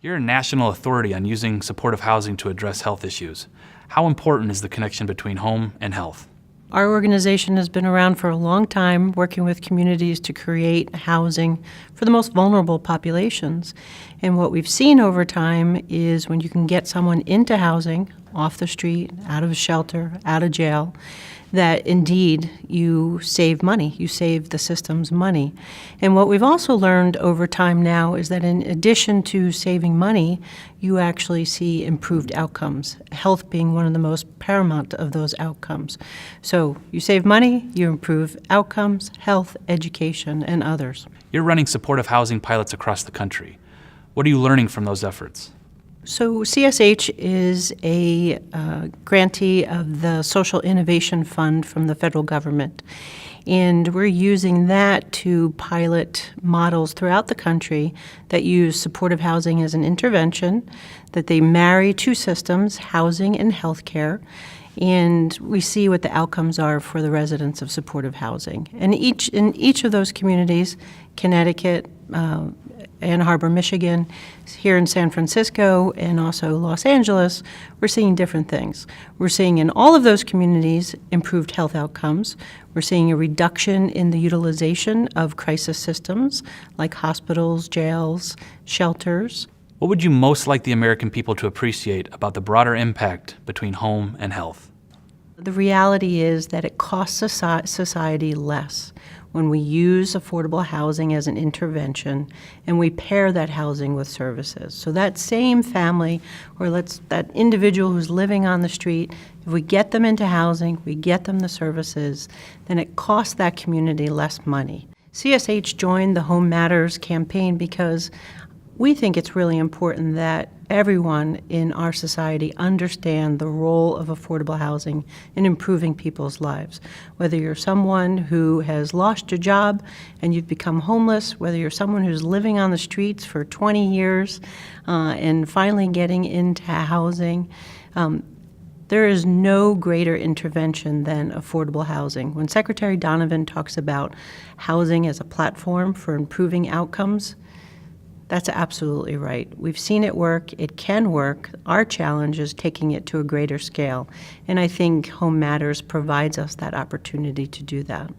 You're a national authority on using supportive housing to address health issues. How important is the connection between home and health? Our organization has been around for a long time, working with communities to create housing for the most vulnerable populations. And what we've seen over time is when you can get someone into housing, off the street, out of a shelter, out of jail, that indeed you save money, you save the system's money. And what we've also learned over time now is that in addition to saving money, you actually see improved outcomes, health being one of the most paramount of those outcomes. So you save money, you improve outcomes, health, education, and others. You're running supportive housing pilots across the country. What are you learning from those efforts? So CSH is a grantee of the Social Innovation Fund from the federal government. And we're using that to pilot models throughout the country that use supportive housing as an intervention, that they marry two systems, housing and healthcare, and we see what the outcomes are for the residents of supportive housing. And in each of those communities, Connecticut, Ann Arbor, Michigan, here in San Francisco, and also Los Angeles, we're seeing different things. We're seeing in all of those communities improved health outcomes. We're seeing a reduction in the utilization of crisis systems like hospitals, jails, shelters. What would you most like the American people to appreciate about the broader impact between home and health? The reality is that it costs society less when we use affordable housing as an intervention and we pair that housing with services. So that same family or that individual who's living on the street, if we get them into housing, we get them the services, then it costs that community less money. CSH joined the Home Matters campaign because we think it's really important that everyone in our society understand the role of affordable housing in improving people's lives. Whether you're someone who has lost your job and you've become homeless, whether you're someone who's living on the streets for 20 years and finally getting into housing, there is no greater intervention than affordable housing. When Secretary Donovan talks about housing as a platform for improving outcomes, that's absolutely right. We've seen it work. It can work. Our challenge is taking it to a greater scale. And I think Home Matters provides us that opportunity to do that.